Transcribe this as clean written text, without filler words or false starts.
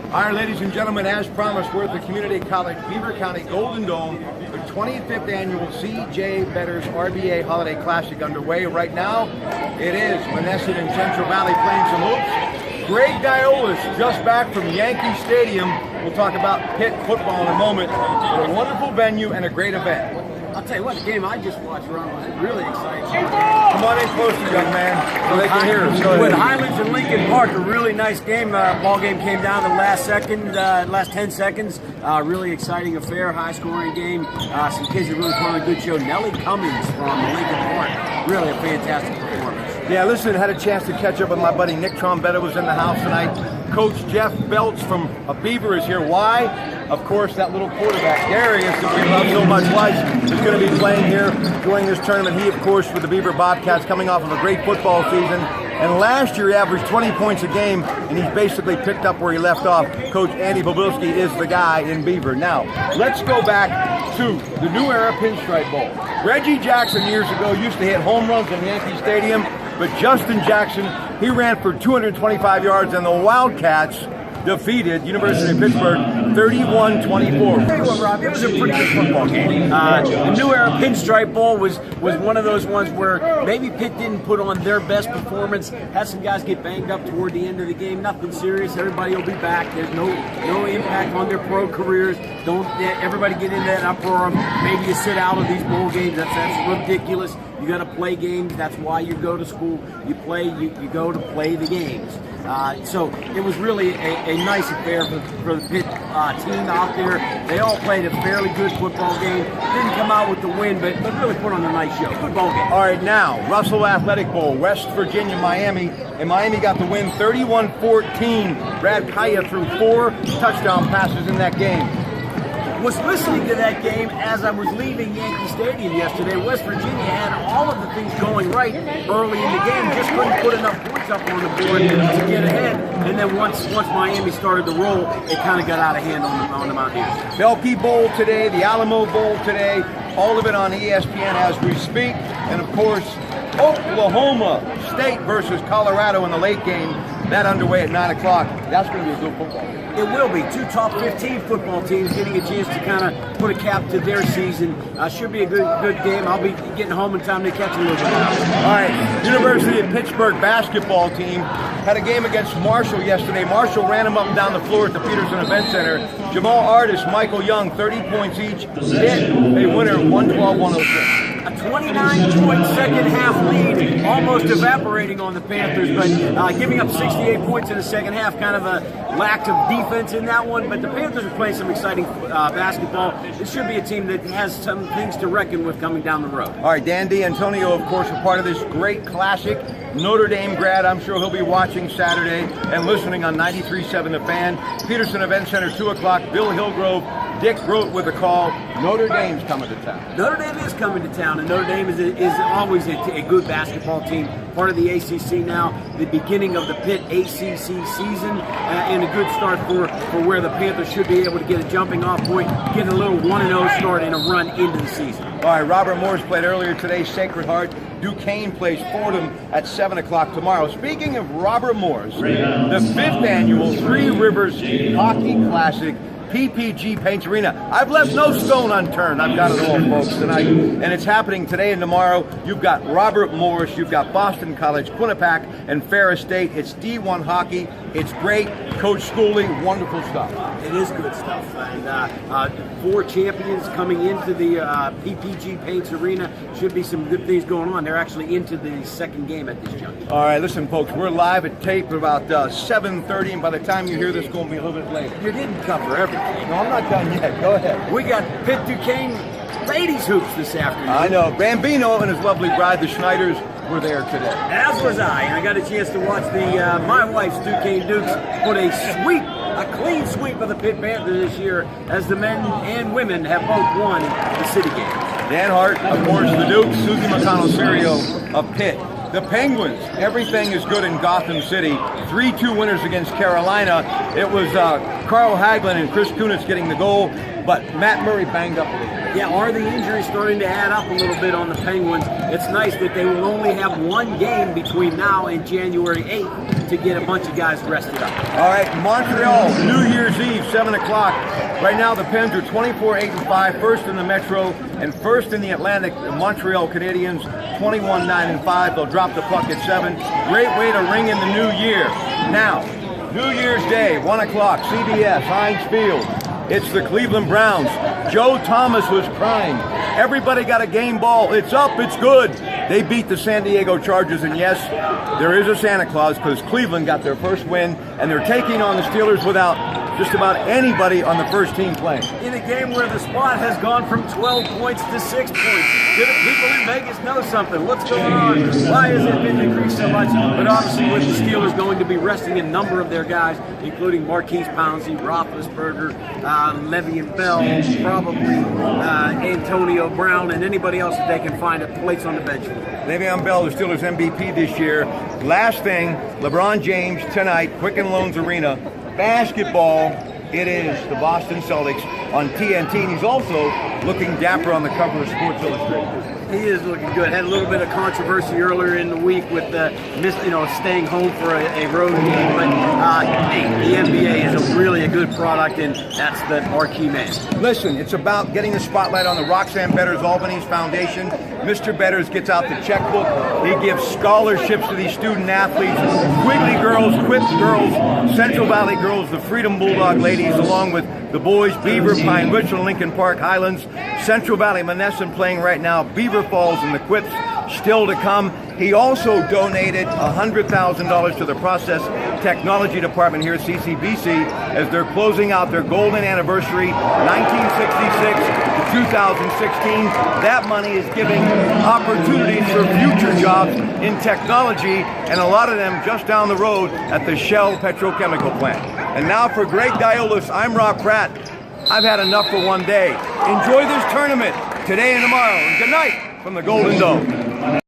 All right, ladies and gentlemen, as promised, we're at the Community College Beaver County Golden Dome, the 25th annual C.J. Better's RBA Holiday Classic underway. Right now, it is Menneson and Central Valley playing some hoops. Greg Diolis just back from Yankee Stadium. We'll talk about Pitt football in a moment. What a wonderful venue and a great event. I'll tell you what, the game I just watched, Ron, was really exciting. Come on in closer, young man, so they can hear us. Go ahead. With Highlands and Lincoln Park, a really nice game. Ball game came down to the last 10 seconds. Really exciting affair, high-scoring game. Some kids that really put on a good show. Nellie Cummings from Lincoln Park, really a fantastic performance. Yeah, listen, had a chance to catch up with my buddy Nick Trombetta was in the house tonight. Coach Jeff Belts from Beaver is here. Why? Of course, that little quarterback, Darius, that we love so much, is going to be playing here during this tournament. He, of course, with the Beaver Bobcats, coming off of a great football season. And last year he averaged 20 points a game, and he's basically picked up where he left off. Coach Andy Bobilski is the guy in Beaver. Now, let's go back to the New Era Pinstripe Bowl. Reggie Jackson years ago used to hit home runs in Yankee Stadium, but Justin Jackson, he ran for 225 yards, and the Wildcats defeated University of Pittsburgh 31-24. Tell you what, Rob, it was a pretty good football game. The New Era Pinstripe Bowl was one of those ones where maybe Pitt didn't put on their best performance, had some guys get banged up toward the end of the game. Nothing serious. Everybody will be back. There's no impact on their pro careers. Don't everybody get into that uproar. Maybe you sit out of these bowl games. That's ridiculous. You got to play games. That's why you go to school. You play. You go to play the games. So it was really a nice affair for the Pitt team out there. They all played a fairly good football game. Didn't come out with the win, but really put on a nice show. Good ball game. All right, now, Russell Athletic Bowl, West Virginia, Miami. And Miami got the win 31-14. Brad Kaya threw 4 touchdown passes in that game. Was listening to that game as I was leaving Yankee Stadium yesterday. West Virginia had all of the things going right early in the game, just couldn't put enough points up on the board to get ahead. And then once Miami started to roll, it kind of got out of hand on the Mountaineers. Belkey Bowl today, the Alamo Bowl today, all of it on ESPN as we speak. And of course, Oklahoma State versus Colorado in the late game. That underway at 9 o'clock. That's going to be a good football game. It will be. 2 top 15 football teams getting a chance to kind of put a cap to their season. Should be a good game. I'll be getting home in time to catch a little bit. All right. University of Pittsburgh basketball team had a game against Marshall yesterday. Marshall ran them up and down the floor at the Peterson Event Center. Jamal Artis, Michael Young, 30 points each. Hit a winner of 112-106. A 29-point second half lead, almost evaporating on the Panthers, but giving up 68 points in the second half, kind of a lack of defense in that one. But the Panthers are playing some exciting basketball. It should be a team that has some things to reckon with coming down the road. All right, Dan D'Antonio, of course, a part of this great classic. Notre Dame grad, I'm sure he'll be watching Saturday and listening on 93.7 The Fan. Peterson Event Center, 2 o'clock. Bill Hillgrove, Dick Grote with a call. Notre Dame's coming to town. Notre Dame is coming to town, and Notre Dame is always a good basketball team. Part of the ACC now, the beginning of the Pitt ACC season, and a good start for where the Panthers should be able to get a jumping off point, get a little 1-0 start and a run into the season. All right, Robert Morris played earlier today, Sacred Heart. Duquesne plays Fordham at 7 o'clock tomorrow. Speaking of Robert Morris, the 5th annual Three Rivers Hockey Classic, PPG Paints Arena. I've left no stone unturned. I've got it all, folks, tonight. And it's happening today and tomorrow. You've got Robert Morris, you've got Boston College, Quinnipiac, and Ferris State. It's D1 hockey. It's great. Coach Schooley, wonderful stuff. It is good stuff. And 4 champions coming into the PPG Paints Arena. Should be some good things going on. They're actually into the second game at this juncture. All right, listen, folks, we're live at tape at about 7:30, and by the time you hear this, it's going to be a little bit later. You didn't cover everything. No, I'm not done yet. Go ahead. We got Pitt Duquesne ladies hoops this afternoon. I know. Bambino and his lovely bride, the Schneiders, were there today. As was I, and I got a chance to watch my wife's Duquesne Dukes put a clean sweep of the Pitt Panthers this year, as the men and women have both won the city games. Dan Hart, of course, the Dukes, Susie McConnell-Serio of Pitt. The Penguins, everything is good in Gotham City. 3-2 winners against Carolina. It was Carl Hagelin and Chris Kunitz getting the goal, but Matt Murray banged up a little bit. Yeah, are the injuries starting to add up a little bit on the Penguins? It's nice that they will only have 1 game between now and January 8th to get a bunch of guys rested up. All right, Montreal, New Year's Year's Eve, 7 o'clock. Right now, the Pens are 24-8-5, first in the Metro and first in the Atlantic. The Montreal Canadiens, 21-9-5. They'll drop the puck at 7. Great way to ring in the new year. Now, New Year's Day, 1 o'clock, CBS, Heinz Field. It's the Cleveland Browns. Joe Thomas was crying. Everybody got a game ball. It's up, it's good. They beat the San Diego Chargers, and yes, there is a Santa Claus because Cleveland got their first win, and they're taking on the Steelers without just about anybody on the first team playing. In a game where the spot has gone from 12 points to 6 points. Do the people in Vegas know something? What's going on? Why has it been decreased so much? But obviously with the Steelers going to be resting a number of their guys, including Marquise Pouncey, Roethlisberger, Le'Veon Bell, probably Antonio Brown, and anybody else that they can find a place on the bench for. Le'Veon Bell, the Steelers MVP this year. Last thing, LeBron James tonight, Quicken Loans Arena. Basketball, it is the Boston Celtics on TNT. And he's also looking dapper on the cover of Sports Illustrated. He is looking good. Had a little bit of controversy earlier in the week with staying home for a road game. But hey, the NBA is really a good product, and that's the marquee man. Listen, it's about getting the spotlight on the Roxanne Betters Albany's Foundation. Mr. Betters gets out the checkbook. He gives scholarships to these student athletes. Quigley girls, Quip girls, Central Valley girls, the Freedom Bulldog ladies, along with the boys, Beaver, Pine Ridge, and Lincoln Park, Highlands, Central Valley, Monessen playing right now, Beaver Falls, and the Quips still to come. He also donated $100,000 to the Process Technology Department here at CCBC as they're closing out their golden anniversary, 1966 to 2016. That money is giving opportunities for future jobs in technology, and a lot of them just down the road at the Shell petrochemical plant. And now for Greg Diolis, I'm Rob Pratt. I've had enough for one day. Enjoy this tournament today and tomorrow. And good night from the Golden Dome.